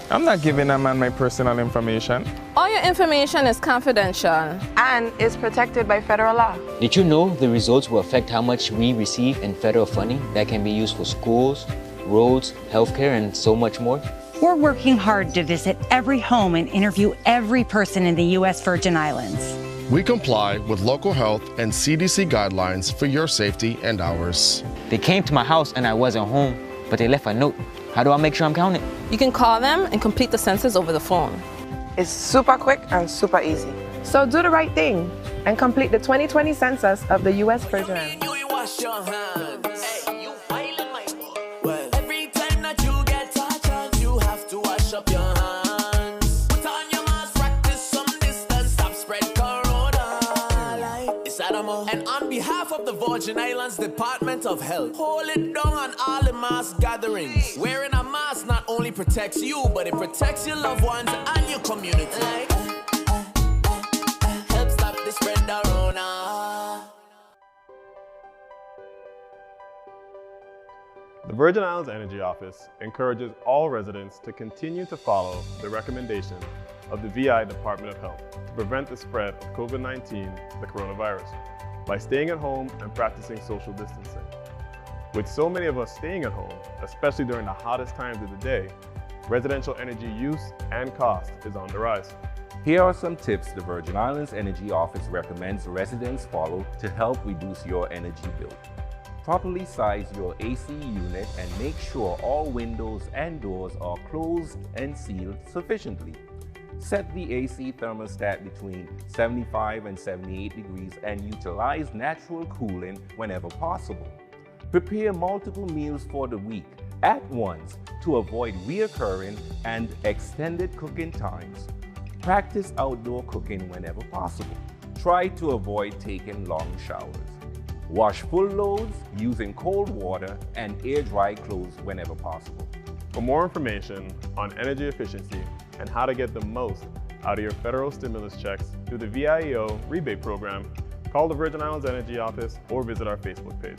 I'm not giving a man my personal information. All your information is confidential and is protected by federal law. Did you know the results will affect how much we receive in federal funding that can be used for schools, roads, healthcare, and so much more? We're working hard to visit every home and interview every person in the U.S. Virgin Islands. We comply with local health and CDC guidelines for your safety and ours. They came to my house and I wasn't home, but they left a note. How do I make sure I'm counted? You can call them and complete the census over the phone. It's super quick and super easy. So do the right thing and complete the 2020 census of the U.S. Virgin Islands. And on behalf of the Virgin Islands Department of Health, hold it down on all the mass gatherings. Wearing a mask not only protects you, but it protects your loved ones and your community. Help stop the spread of Rona. The Virgin Islands Energy Office encourages all residents to continue to follow the recommendations of the VI Department of Health to prevent the spread of COVID-19, the coronavirus, by staying at home and practicing social distancing. With so many of us staying at home, especially during the hottest times of the day, residential energy use and cost is on the rise. Here are some tips the Virgin Islands Energy Office recommends residents follow to help reduce your energy bill. Properly size your AC unit and make sure all windows and doors are closed and sealed sufficiently. Set the AC thermostat between 75 and 78 degrees and utilize natural cooling whenever possible. Prepare multiple meals for the week at once to avoid reoccurring and extended cooking times. Practice outdoor cooking whenever possible. Try to avoid taking long showers. Wash full loads using cold water and air dry clothes whenever possible. For more information on energy efficiency and how to get the most out of your federal stimulus checks through the VIEO rebate program, call the Virgin Islands Energy Office or visit our Facebook page.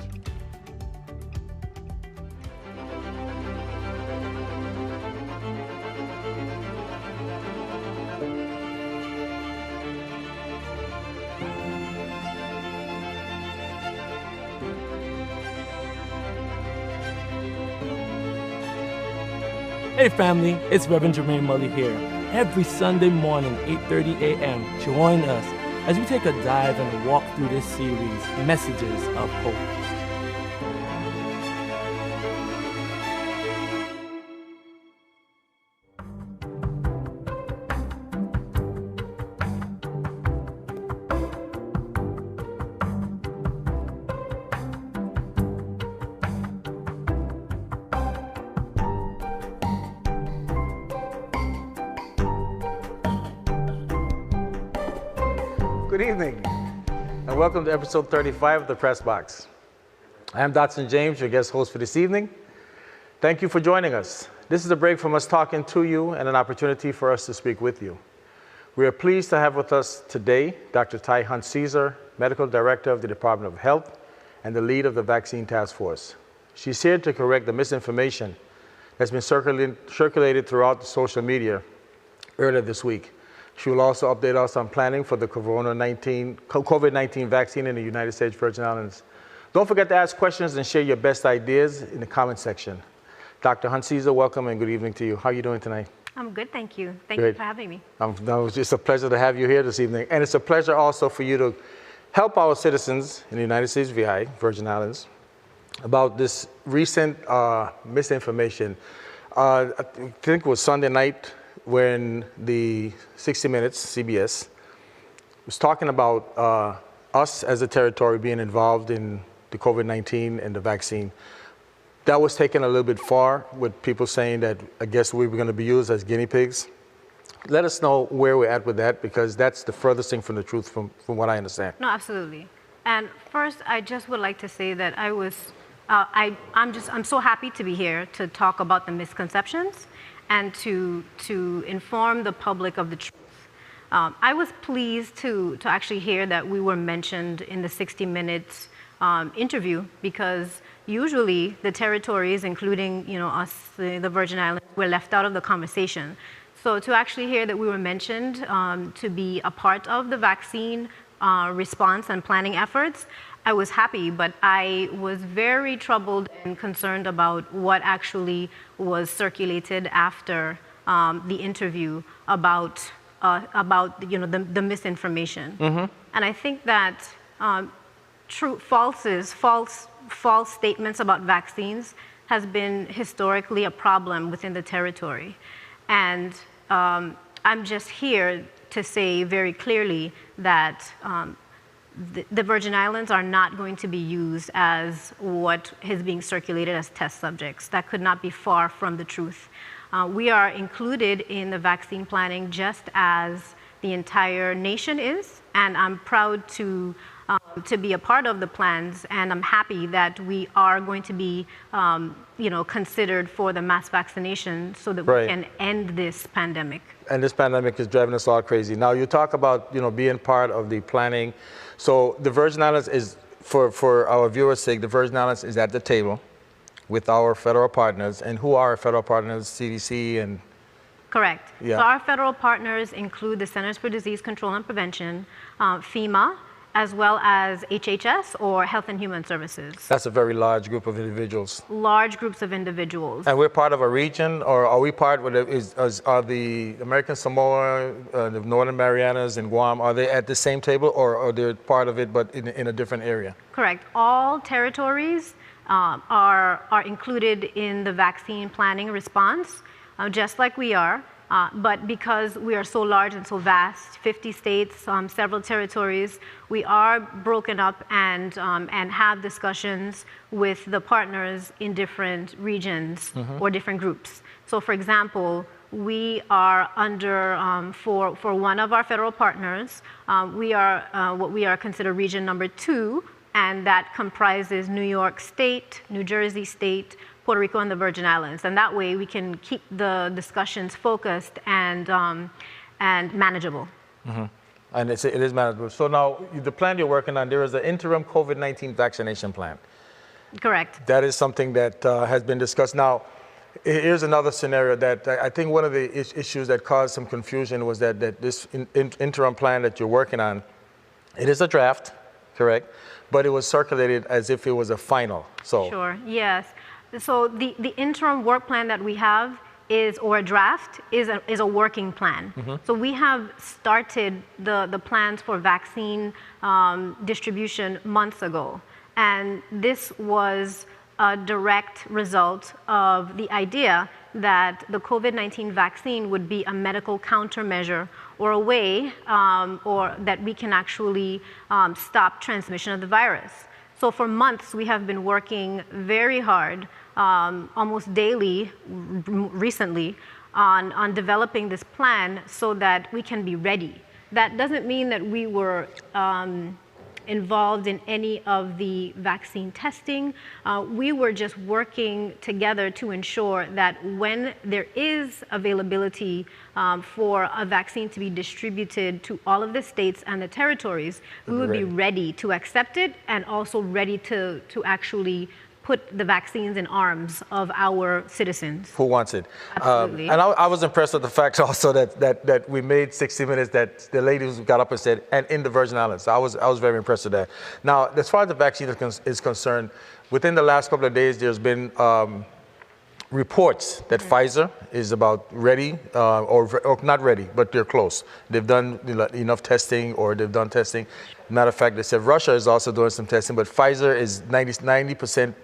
Hey family, it's Reverend Jermaine Mully here. Every Sunday morning, 8:30 a.m., join us as we take a dive and walk through this series, Messages of Hope. Good evening, and welcome to episode 35 of the Press Box. I am Dotson James, your guest host for this evening. Thank you for joining us. This is a break from us talking to you and an opportunity for us to speak with you. We are pleased to have with us today Dr. Ty Hunt-Caesar, Medical Director of the Department of Health and the lead of the Vaccine Task Force. She's here to correct the misinformation that's been circulated throughout the social media earlier this week. She will also update us on planning for the COVID-19 vaccine in the United States Virgin Islands. Don't forget to ask questions and share your best ideas in the comment section. Dr. Hunt-Caesar, welcome and good evening to you. How are you doing tonight? I'm good, thank you. Thank you for having me. No, it's just a pleasure to have you here this evening. And it's a pleasure also for you to help our citizens in the United States VI, Virgin Islands, about this recent misinformation. I think it was Sunday night when the 60 Minutes, CBS, was talking about us as a territory being involved in the COVID-19 and the vaccine. That was taken a little bit far with people saying that I guess we were going to be used as guinea pigs. Let us know where we're at with that, because that's the furthest thing from the truth from what I understand. No, absolutely. And first, I just would like to say that I'm so happy to be here to talk about the misconceptions and to inform the public of the truth. I was pleased to actually hear that we were mentioned in the 60 Minutes interview, because usually the territories, including us, the Virgin Islands, were left out of the conversation. So to actually hear that we were mentioned to be a part of the vaccine response and planning efforts, I was happy, but I was very troubled and concerned about what actually was circulated after the interview about the misinformation. And I think that false statements about vaccines has been historically a problem within the territory. And I'm just here to say very clearly that the Virgin Islands are not going to be used as what is being circulated as test subjects. That could not be far from the truth. We are included in the vaccine planning just as the entire nation is, and I'm proud to be a part of the plans, and I'm happy that we are going to be considered for the mass vaccination so that we can end this pandemic. And this pandemic is driving us all crazy. Now you talk about being part of the planning. So the Virgin Islands is, for our viewers' sake, the Virgin Islands is at the table with our federal partners. And who are our federal partners? CDC and... Correct. Yeah. So our federal partners include the Centers for Disease Control and Prevention, FEMA, as well as HHS, or Health and Human Services. That's a very large group of individuals. Large groups of individuals. And we're part of a region, or are we part with are the American Samoa, the Northern Marianas and Guam, are they at the same table, or are they part of it but in a different area? Correct. All territories are included in the vaccine planning response, just like we are. But because we are so large and so vast, 50 states, several territories, we are broken up and have discussions with the partners in different regions or different groups. So for example, we are under, for one of our federal partners, we are what we are considered region number 2, and that comprises New York State, New Jersey State, Puerto Rico, and the Virgin Islands. And that way we can keep the discussions focused and manageable. And it is manageable. So now the plan you're working on, there is an interim COVID-19 vaccination plan. Correct. That is something that has been discussed. Now, here's another scenario that I think one of the issues that caused some confusion was that this interim plan that you're working on, it is a draft, correct? But it was circulated as if it was a final. So sure, yes. So the interim work plan that we have or a draft is a working plan. So we have started the plans for vaccine distribution months ago. And this was a direct result of the idea that the COVID-19 vaccine would be a medical countermeasure or a way or that we can actually stop transmission of the virus. So for months, we have been working very hard, almost daily recently, on developing this plan so that we can be ready. That doesn't mean that we were involved in any of the vaccine testing. We were just working together to ensure that when there is availability for a vaccine to be distributed to all of the states and the territories, we would be ready to accept it and also ready to actually put the vaccines in arms of our citizens. Who wants it? Absolutely. And I was impressed with the fact also that we made 60 Minutes, that the ladies got up and said, and in the Virgin Islands. So I was very impressed with that. Now, as far as the vaccine is concerned, within the last couple of days, there's been reports that Pfizer is about ready, or not ready, but they're close. They've done enough testing, or they've done testing. Matter of fact, they said Russia is also doing some testing, but Pfizer is 90%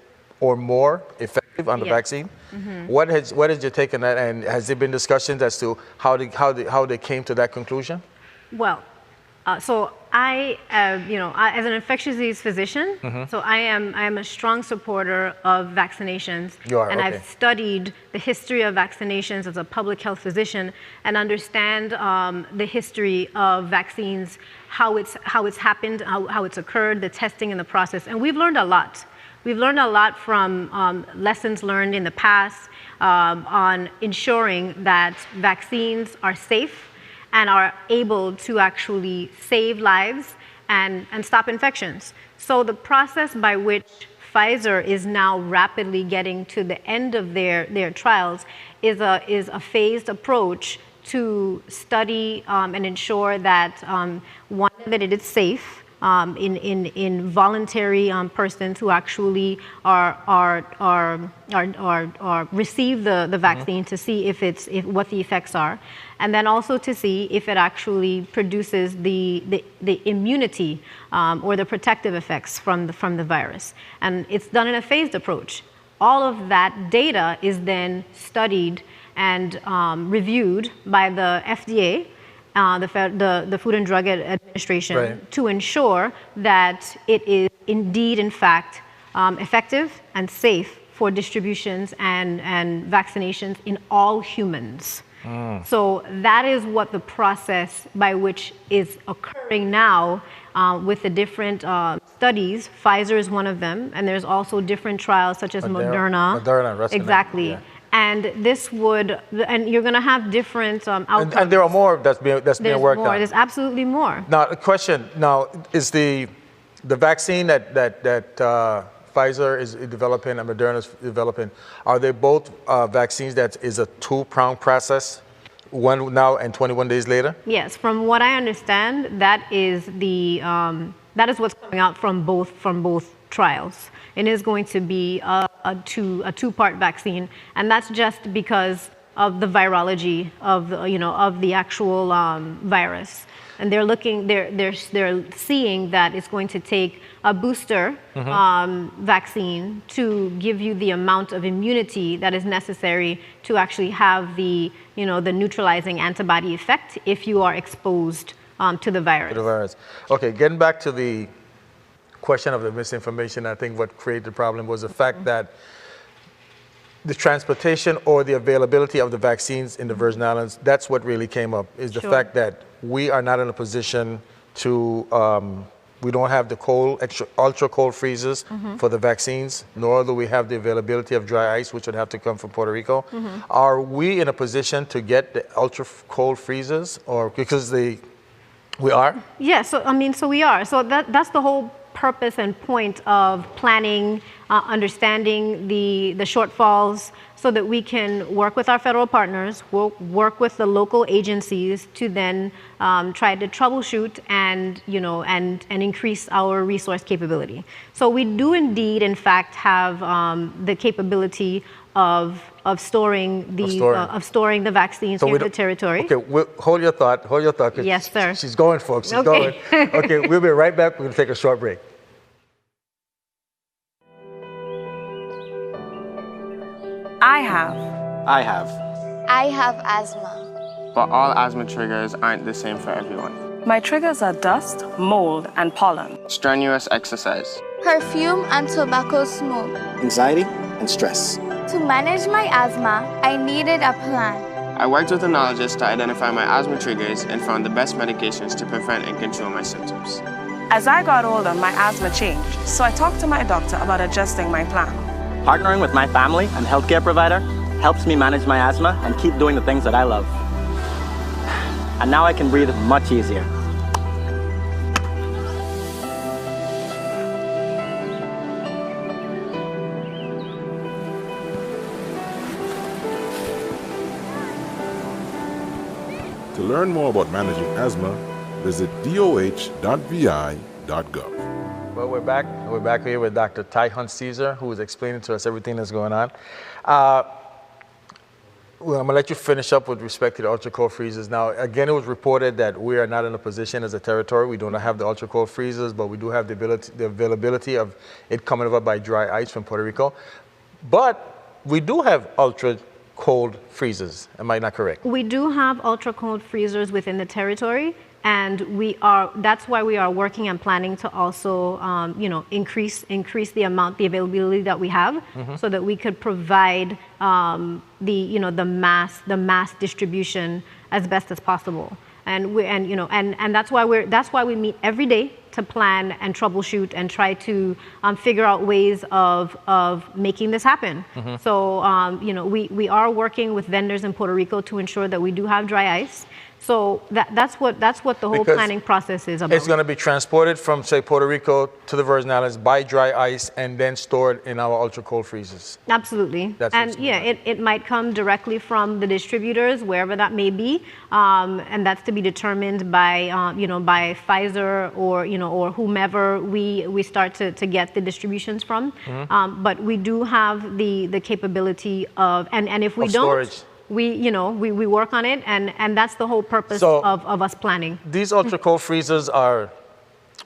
or more effective on the vaccine. What is your take on that, and has there been discussions as to how they came to that conclusion? Well, so I, as an infectious disease physician, so I am a strong supporter of vaccinations. You are, and okay. I've studied the history of vaccinations as a public health physician and understand the history of vaccines, how it's happened, how it's occurred, the testing and the process, and we've learned a lot. We've learned a lot from lessons learned in the past on ensuring that vaccines are safe and are able to actually save lives and stop infections. So the process by which Pfizer is now rapidly getting to the end of their trials is a phased approach to study and ensure that, one, that it is safe in voluntary persons who actually receive the vaccine, to see what the effects are, and then also to see if it actually produces the immunity or the protective effects from the virus. And it's done in a phased approach. All of that data is then studied and reviewed by the FDA, the Food and Drug Administration, right, to ensure that it is indeed, in fact, effective and safe for distributions and vaccinations in all humans. So that is what the process by which is occurring now with the different studies. Pfizer is one of them, and there's also different trials such as Moderna. Exactly. Yeah. And this would, and you're going to have different outcomes. And there are more that's being worked on. There's absolutely more. Now, a question. Now, is the vaccine that Pfizer is developing and Moderna is developing, are they both vaccines that is a two-pronged process, one now and 21 days later? Yes, from what I understand, that is what's coming out from both trials. It is going to be a two-part vaccine, and that's just because of the virology of the actual virus. And they're seeing that it's going to take a booster vaccine to give you the amount of immunity that is necessary to actually have the neutralizing antibody effect if you are exposed to the virus. Okay, getting back to the question of the misinformation, I think what created the problem was the fact that the transportation or the availability of the vaccines in the Virgin Islands, that's what really came up, is the fact that we are not in a position to, we don't have the ultra cold freezers for the vaccines, nor do we have the availability of dry ice, which would have to come from Puerto Rico. Are we in a position to get the ultra cold freezers, or because we are? Yeah, so we are. So that's the whole purpose and point of planning, understanding the shortfalls, so that we can work with our federal partners, work with the local agencies to then try to troubleshoot and increase our resource capability. So we do indeed, in fact, have the capability of storing the vaccines here in the territory. Okay, hold your thought. Yes, sir. She's going, folks. She's going. Okay, we'll be right back. We're going to take a short break. I have asthma. But all asthma triggers aren't the same for everyone. My triggers are dust, mold, and pollen. Strenuous exercise. Perfume and tobacco smoke. Anxiety and stress. To manage my asthma, I needed a plan. I worked with a neurologist to identify my asthma triggers and found the best medications to prevent and control my symptoms. As I got older, my asthma changed, so I talked to my doctor about adjusting my plan. Partnering with my family and healthcare provider helps me manage my asthma and keep doing the things that I love. And now I can breathe much easier. To learn more about managing asthma, visit doh.vi.gov. Well, we're back here with Dr. Ty Hunt Caesar, who is explaining to us everything that's going on. Well, I'm going to let you finish up with respect to the ultra-cold freezers. Now, again, it was reported that we are not in a position as a territory. We don't have the ultra-cold freezers, but we do have the availability of it coming over by dry ice from Puerto Rico. But we do have ultra-cold freezers. Am I not correct? We do have ultra-cold freezers within the territory. And that's why we are working and planning to also, increase the availability that we have, so that we could provide the mass distribution as best as possible. And that's why we meet every day to plan and troubleshoot and try to figure out ways of making this happen. So we are working with vendors in Puerto Rico to ensure that we do have dry ice. So that's what the whole Because planning process is about. It's going to be transported from, say, Puerto Rico to the Virgin Islands by dry ice and then stored in our ultra-cold freezers. Absolutely. That's And yeah, it might come directly from the distributors, wherever that may be, and that's to be determined by by Pfizer or whomever we start to get the distributions from. Mhm. But we do have the capability of, and if we Of don't, storage. we work on it, and that's the whole purpose So- of us planning. These ultra-cold freezers are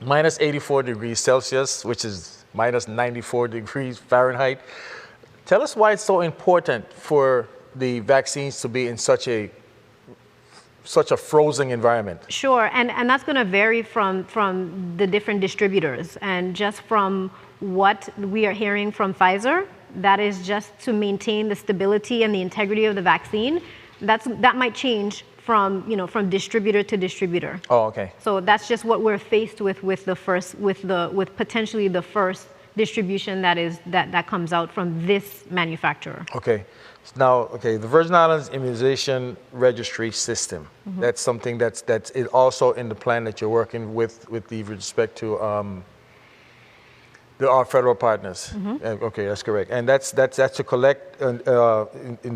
minus 84 degrees Celsius, which is minus 94 degrees Fahrenheit. Tell us why it's so important for the vaccines to be in such a frozen environment. Sure, and that's going to vary from the different distributors, and just from what we are hearing from Pfizer, that is just to maintain the stability and the integrity of the vaccine. That might change from distributor to distributor. Oh, okay. So that's just what we're faced with potentially the first distribution that comes out from this manufacturer. Okay. Now, the Virgin Islands Immunization Registry System. Mhm. That's something that's also in the plan that you're working with respect to our federal partners. Mhm. Okay, that's correct. And that's to collect an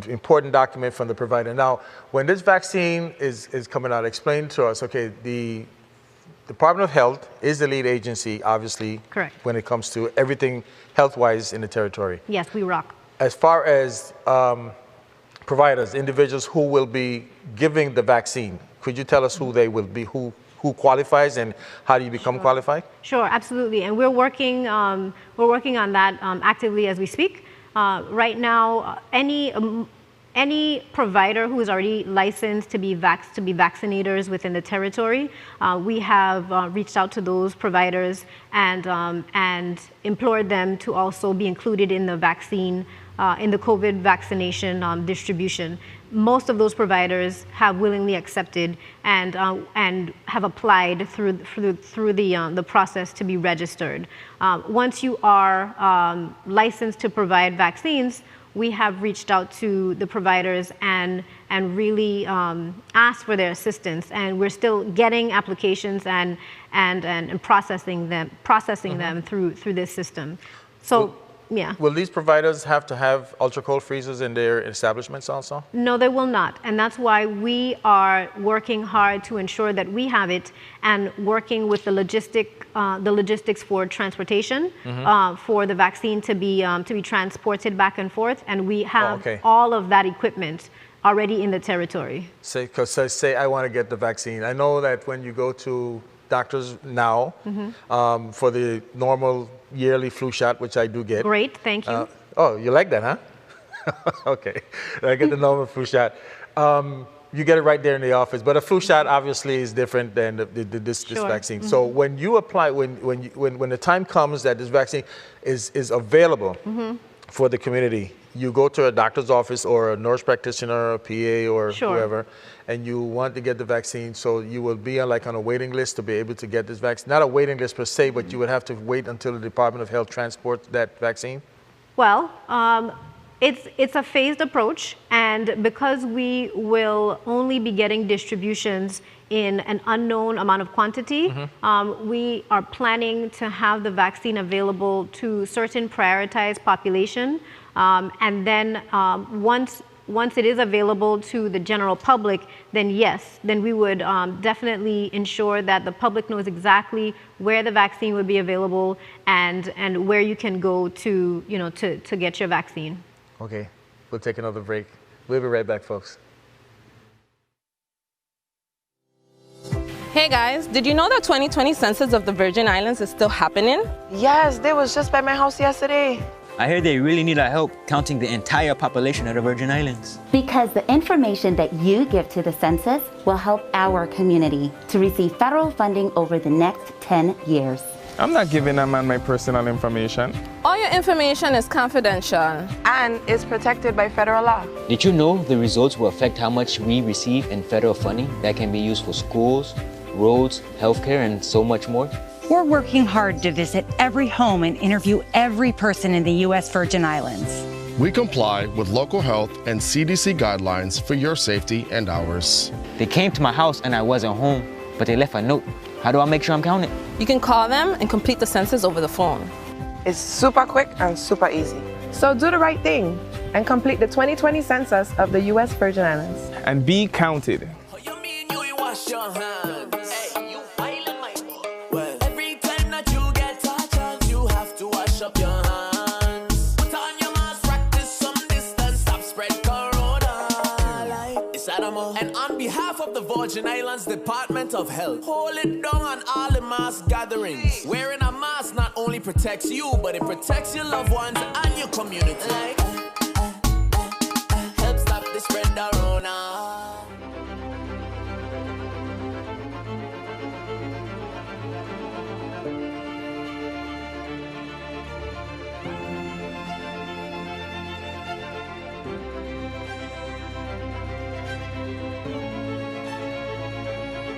important document from the provider. Now, when this vaccine is coming out, explain to us. Okay, the Department of Health is the lead agency, obviously. Correct. When it comes to everything health-wise in the territory. Yes, we rock. As far as providers, individuals who will be giving the vaccine, could you tell us who they will be, who qualifies, and how do you become qualified? Sure, absolutely, and we're working on that actively as we speak. Right now, any provider who is already licensed to be vaccinators within the territory, we have reached out to those providers and implored them to also be included in the vaccine, in the COVID vaccination distribution. Most of those providers have willingly accepted and have applied through the process to be registered. Once you are licensed to provide vaccines, we have reached out to the providers and really asked for their assistance, and we're still getting applications and processing them through this system. So. Yeah. Will these providers have to have ultra-cold freezers in their establishments also? No, they will not. And that's why we are working hard to ensure that we have it, and working with the logistics for transportation, for the vaccine to be transported back and forth. And we have all of that equipment already in the territory. Say I want to get the vaccine. I know that when you go to doctors now for the normal yearly flu shot, which I do get. Great, thank you. Oh, you like that, huh? Okay, I get the normal flu shot. You get it right there in the office, but a flu shot obviously is different than this vaccine. So when you apply, when the time comes that this vaccine is available for the community, you go to a doctor's office or a nurse practitioner, or a PA, or whoever, and you want to get the vaccine. So you will be on a waiting list to be able to get this vaccine. Not a waiting list per se, but you would have to wait until the Department of Health transports that vaccine. Well, it's a phased approach, and because we will only be getting distributions in an unknown amount of quantity, we are planning to have the vaccine available to certain prioritized population, and then once it is available to the general public, then yes, then we would definitely ensure that the public knows exactly where the vaccine would be available and where you can go to get your vaccine. Okay, we'll take another break. We'll be right back, folks. Hey guys, did you know that 2020 census of the Virgin Islands is still happening? Yes, they was just by my house yesterday. I heard they really need our help counting the entire population of the Virgin Islands. Because the information that you give to the census will help our community to receive federal funding over the next 10 years. I'm not giving a man my personal information. All your information is confidential and is protected by federal law. Did you know the results will affect how much we receive in federal funding that can be used for schools, roads, healthcare, and so much more? We're working hard to visit every home and interview every person in the U.S. Virgin Islands. We comply with local health and CDC guidelines for your safety and ours. They came to my house and I wasn't home, but they left a note. How do I make sure I'm counted? You can call them and complete the census over the phone. It's super quick and super easy. So do the right thing and complete the 2020 census of the U.S. Virgin Islands. And be counted. Wash your hands. Hey, you violent, my boy. Well, every time that you get a chance, you have to wash up your hands. Put on your mask, practice some distance, stop spread corona. It's Adamo. And on behalf of the Virgin Islands Department of Health, hold it down on all the mass gatherings. Wearing a mask not only protects you, but it protects your loved ones and your community. Help stop the spread of corona.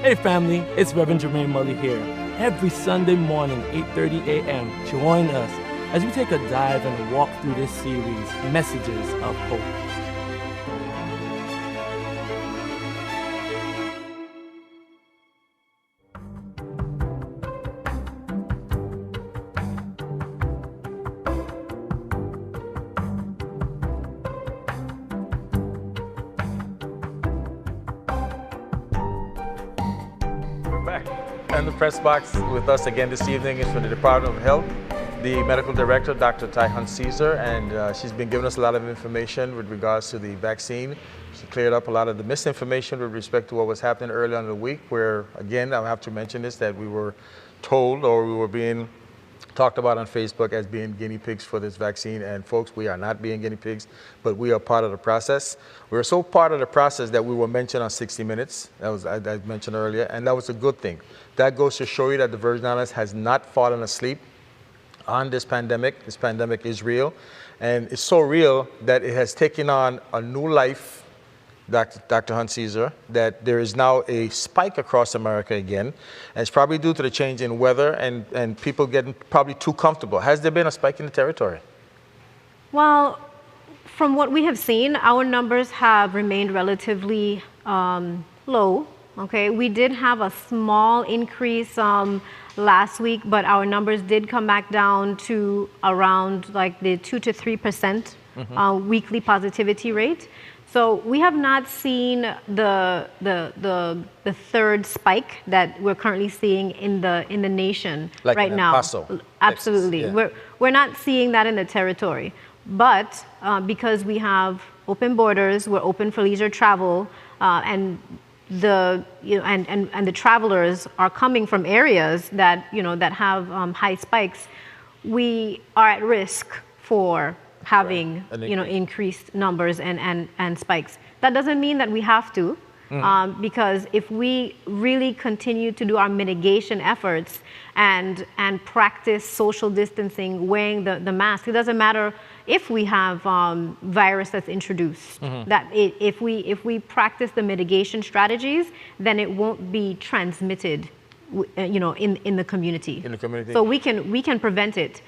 Hey family, it's Reverend Jermaine Mully here. Every Sunday morning, 8:30 a.m., join us as we take a dive and walk through this series, Messages of Hope. And the press box with us again this evening is from the Department of Health, the Medical Director, Dr. Ty-Hunt Caesar, and she's been giving us a lot of information with regards to the vaccine. She cleared up a lot of the misinformation with respect to what was happening earlier in the week, where, again, I have to mention this, that we were told or we were being talked about on Facebook as being guinea pigs for this vaccine. And folks, we are not being guinea pigs, but we are part of the process. We're so part of the process that we were mentioned on 60 Minutes, that was I mentioned earlier, and that was a good thing. That goes to show you that the Virgin Islands has not fallen asleep on this pandemic. This pandemic is real, and it's so real that it has taken on a new life, Dr. Hunt Caesar, that there is now a spike across America again, and it's probably due to the change in weather and people getting probably too comfortable. Has there been a spike in the territory? Well, from what we have seen, our numbers have remained relatively low. Okay, we did have a small increase last week, but our numbers did come back down to around like the 2 to 3% weekly positivity rate. So we have not seen the third spike that we're currently seeing in the nation like right in now. Paso, Absolutely, Texas, yeah. we're not seeing that in the territory, but because we have open borders, we're open for leisure travel, and the travelers are coming from areas that that have high spikes. We are at risk for having increased numbers and spikes. That doesn't mean that we have to, because if we really continue to do our mitigation efforts and practice social distancing, wearing the mask, it doesn't matter if we have virus that's introduced. That if we practice the mitigation strategies, then it won't be transmitted, in the community. In the community. So we can prevent it.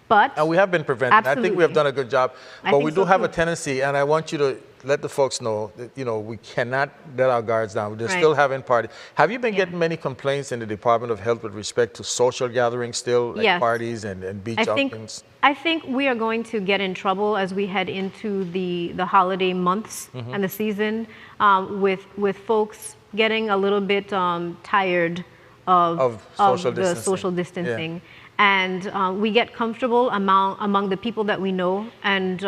But we have been preventing. Absolutely. I think we have done a good job. But we do have a too. tendency, and I want you to let the folks know that we cannot let our guards down. They're Right. still having parties. Have you been getting many complaints in the Department of Health with respect to social gatherings still, like Yes. parties and beach outings? I think we are going to get in trouble as we head into the holiday months and the season, with folks getting a little bit tired of social the distancing. social distancing. Yeah. And we get comfortable among the people that we know, and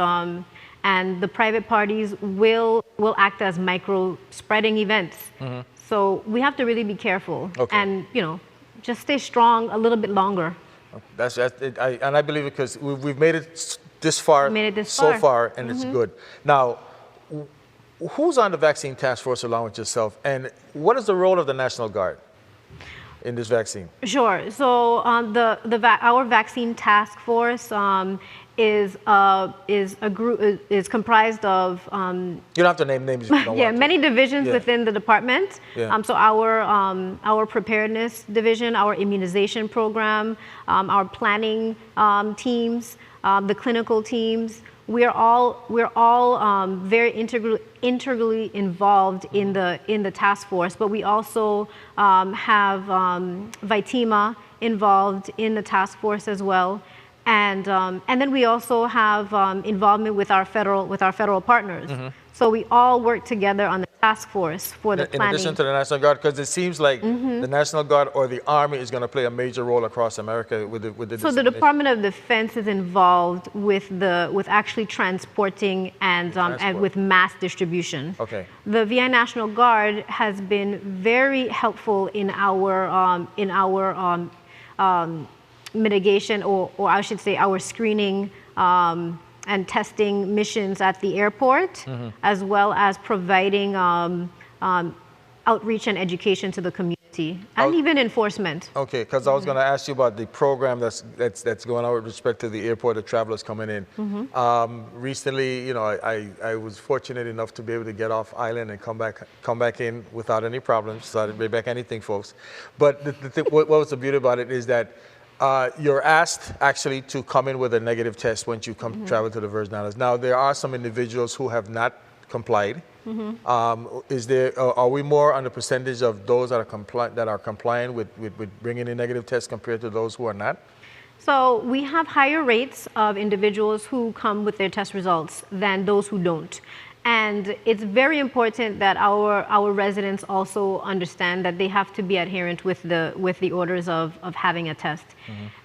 the private parties will act as micro spreading events. So we have to really be careful, and just stay strong a little bit longer. And I believe it because we've made it this far, so far, and it's good. Now, who's on the vaccine task force along with yourself, and what is the role of the National Guard in this vaccine? Sure. So our vaccine task force is a group is comprised of you don't have to name names if you don't want to. many divisions within the department. So our preparedness division, our immunization program, our planning teams, the clinical teams. we're all very integrally involved in the task force, but we also have Vitima involved in the task force as well, and then we also have involvement with our federal partners. So we all work together on the task force for the planning. In addition to the National Guard, because it seems like the National Guard or the Army is going to play a major role across America with the So the Department of Defense is involved with actually transporting and with mass distribution. Okay. The VI National Guard has been very helpful in our mitigation, or I should say our screening and testing missions at the airport, as well as providing outreach and education to the community, and even enforcement. Okay, because I was going to ask you about the program that's going on with respect to the airport of travelers coming in. Recently, you know, I was fortunate enough to be able to get off island and come back in without any problems. So I didn't bring back anything, folks. But what was the beauty about it is that you're asked actually to come in with a negative test once you come travel to the Virgin Islands. Now, there are some individuals who have not complied. Are we more on the percentage of those that are compliant with bringing in negative tests compared to those who are not? So we have higher rates of individuals who come with their test results than those who don't. And it's very important that our residents also understand that they have to be adherent with the orders of having a test.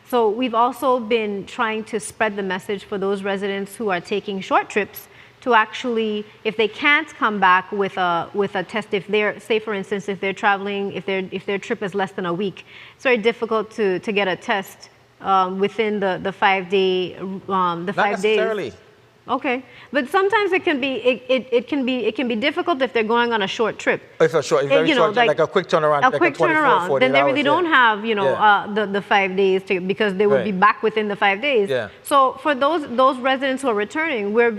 So we've also been trying to spread the message for those residents who are taking short trips to actually, if they can't come back with a test, if they're, say for instance, if they're traveling, if their trip is less than a week, it's very difficult to get a test within the 5 day Not necessarily. days. Okay, but sometimes it can be difficult if they're going on a short trip. If a short, very short, like a quick turnaround, a quick turnaround, then they really don't have the 5 days because they would be back within the 5 days. Yeah. So for those residents who are returning, we're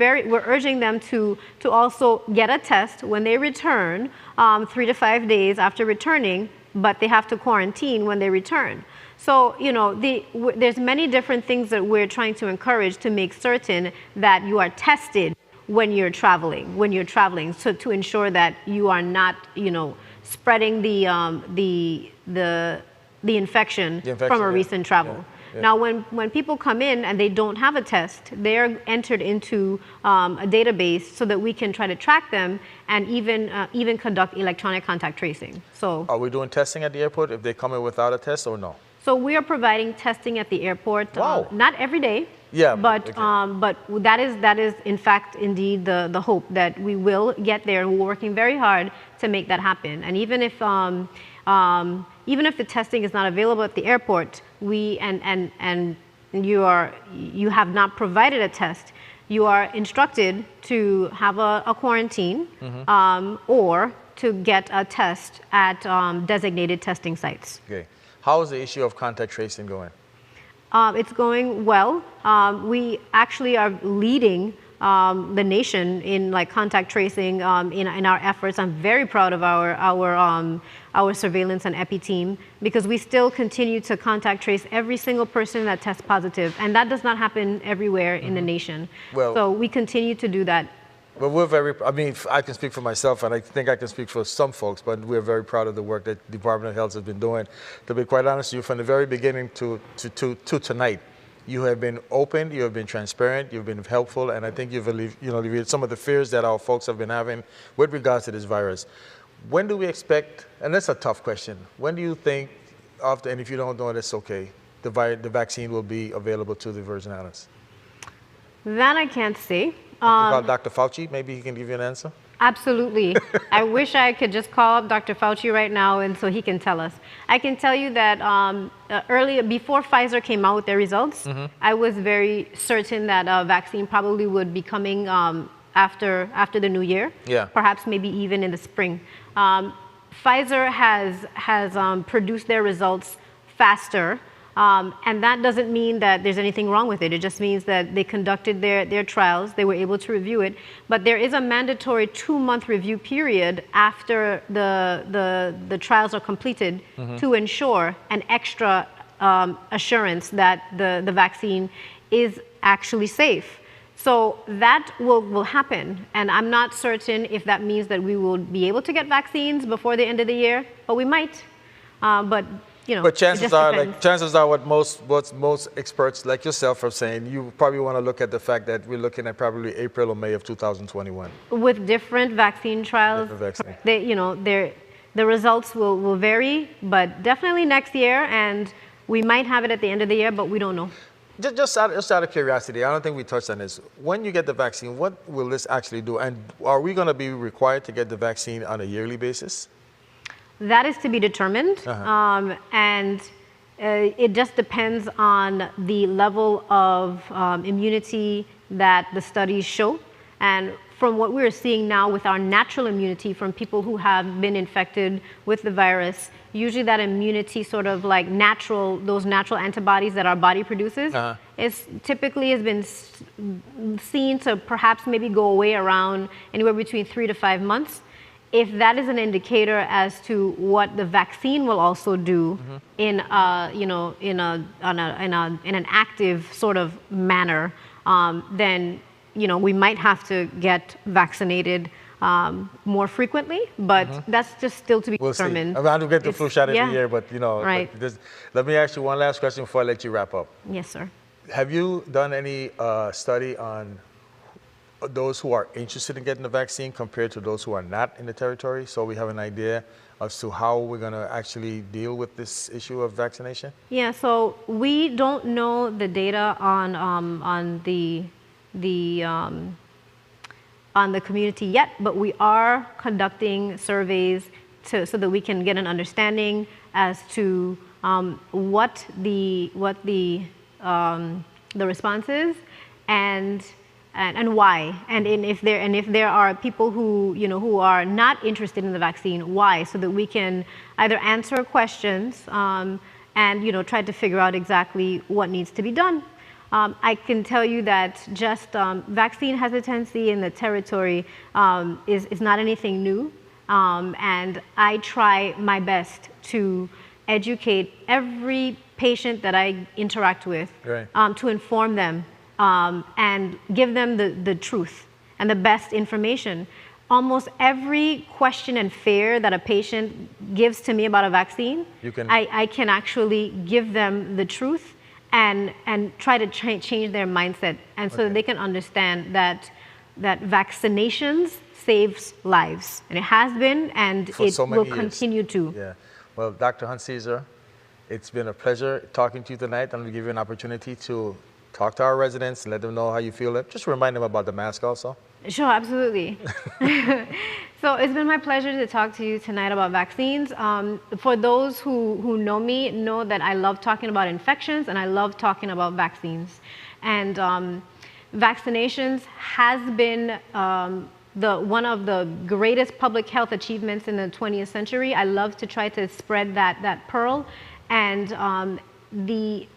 urging them to also get a test when they return, 3 to 5 days after returning, but they have to quarantine when they return. So, you know, there's many different things that we're trying to encourage to make certain that you are tested when you're traveling, so to ensure that you are not, you know, spreading the infection from a recent travel. Yeah. Now, when people come in and they don't have a test, they're entered into a database so that we can try to track them and even conduct electronic contact tracing. So, are we doing testing at the airport if they come in without a test or no? So we are providing testing at the airport, not every day. Yeah, but that is in fact indeed the hope that we will get there, and we're working very hard to make that happen. And even if the testing is not available at the airport, and you have not provided a test, you are instructed to have a quarantine or to get a test at designated testing sites. Okay. How is the issue of contact tracing going? It's going well. We actually are leading the nation in contact tracing in our efforts. I'm very proud of our surveillance and epi team, because we still continue to contact trace every single person that tests positive, and that does not happen everywhere in the nation. Well, so we continue to do that. Well, I mean, I can speak for myself, and I think I can speak for some folks, but we're very proud of the work that the Department of Health has been doing. To be quite honest with you, from the very beginning to tonight, you have been open, you have been transparent, you've been helpful, and I think you've alleviated some of the fears that our folks have been having with regards to this virus. When do we expect, and that's a tough question, when do you think, and if you don't know, that's okay, the vaccine will be available to the Virgin Islands? That I can't say. Call Dr. Fauci, maybe he can give you an answer? Absolutely. I wish I could just call up Dr. Fauci right now and so he can tell us. I can tell you that earlier, before Pfizer came out with their results, I was very certain that a vaccine probably would be coming after the new year, perhaps maybe even in the spring. Pfizer has produced their results faster. And that doesn't mean that there's anything wrong with it. It just means that they conducted their trials, they were able to review it. But there is a mandatory 2-month review period after the trials are completed to ensure an extra assurance that the vaccine is actually safe. So that will happen, and I'm not certain if that means that we will be able to get vaccines before the end of the year, but we might. But you know, but chances are, depends. what most experts like yourself are saying, you probably want to look at the fact that we're looking at probably April or May of 2021. With different vaccine trials, the results will vary, but definitely next year, and we might have it at the end of the year, but we don't know. Just out of curiosity, I don't think we touched on this. When you get the vaccine, what will this actually do? And are we going to be required to get the vaccine on a yearly basis? That is to be determined. And it just depends on the level of immunity that the studies show. And from what we're seeing now with our natural immunity from people who have been infected with the virus, usually that immunity sort of like those natural antibodies that our body produces, typically has been seen to perhaps maybe go away around anywhere between 3 to 5 months. If that is an indicator as to what the vaccine will also do in an active sort of manner, then we might have to get vaccinated more frequently, but that's just still to be determined. I mean, I don't get the flu shot every year, but Right. Let me ask you one last question before I let you wrap up. Yes, sir. Have you done any study on those who are interested in getting the vaccine compared to those who are not in the territory, so we have an idea as to how we're going to actually deal with this issue of vaccination? Yeah, so we don't know the data on the community yet, but we are conducting surveys so that we can get an understanding as to what the response is and why, and if there are people who are not interested in the vaccine, why, so that we can either answer questions and try to figure out exactly what needs to be done. I can tell you that just vaccine hesitancy in the territory is not anything new, and I try my best to educate every patient that I interact with, to inform them and give them the truth and the best information. Almost every question and fear that a patient gives to me about a vaccine, I can actually give them the truth and try to change their mindset, and so that they can understand that vaccinations saves lives, and it has been, and it will continue to. Yeah. Well, Dr. Hunt Caesar, it's been a pleasure talking to you tonight. I'm going to give you an opportunity to talk to our residents and let them know how you feel. Just remind them about the mask also. Sure, absolutely. So it's been my pleasure to talk to you tonight about vaccines. For those who know me, know that I love talking about infections and I love talking about vaccines. And vaccinations has been one of the greatest public health achievements in the 20th century. I love to try to spread that pearl. And the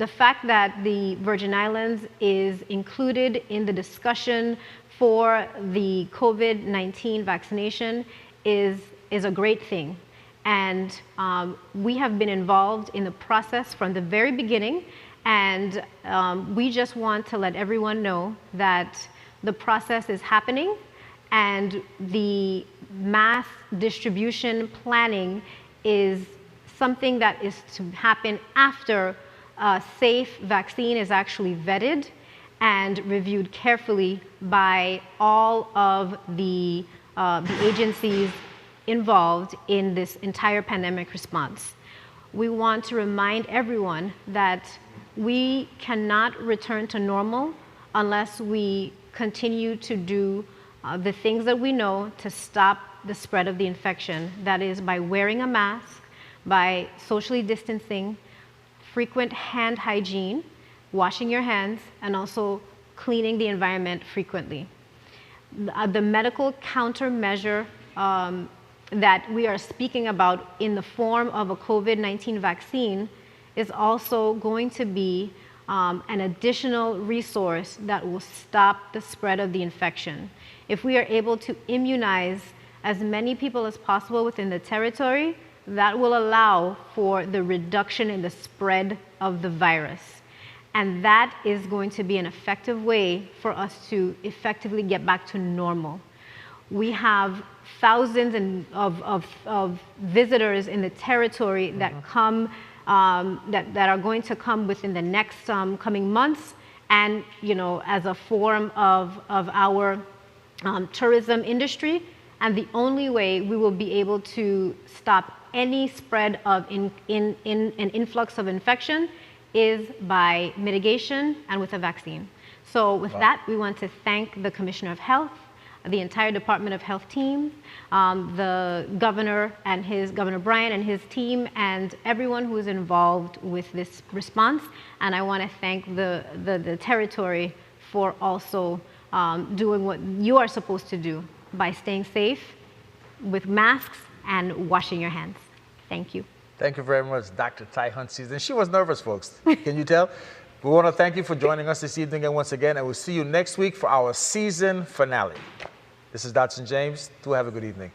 fact that the Virgin Islands is included in the discussion for the COVID-19 vaccination is a great thing. And we have been involved in the process from the very beginning, and we just want to let everyone know that the process is happening, and the mass distribution planning is something that is to happen after a safe vaccine is actually vetted and reviewed carefully by all of the agencies involved in this entire pandemic response. We want to remind everyone that we cannot return to normal unless we continue to do the things that we know to stop the spread of the infection. That is by wearing a mask, by socially distancing, frequent hand hygiene, washing your hands, and also cleaning the environment frequently. The medical countermeasure that we are speaking about in the form of a COVID-19 vaccine is also going to be an additional resource that will stop the spread of the infection. If we are able to immunize as many people as possible within the territory, that will allow for the reduction in the spread of the virus. And that is going to be an effective way for us to effectively get back to normal. We have thousands of visitors in the territory that come, that are going to come within the next coming months. And, you know, as a form of our tourism industry, and the only way we will be able to stop any spread of an influx of infection is by mitigation and with a vaccine. So with that, we want to thank the Commissioner of Health, the entire Department of Health team, the Governor and Governor Bryan and his team, and everyone who is involved with this response. And I want to thank the territory for also doing what you are supposed to do by staying safe with masks and washing your hands. Thank you. Thank you very much, Dr. Ty Hunt Season. She was nervous, folks. Can you tell? We want to thank you for joining us this evening and once again, and we'll see you next week for our season finale. This is Dotson James. Do have a good evening.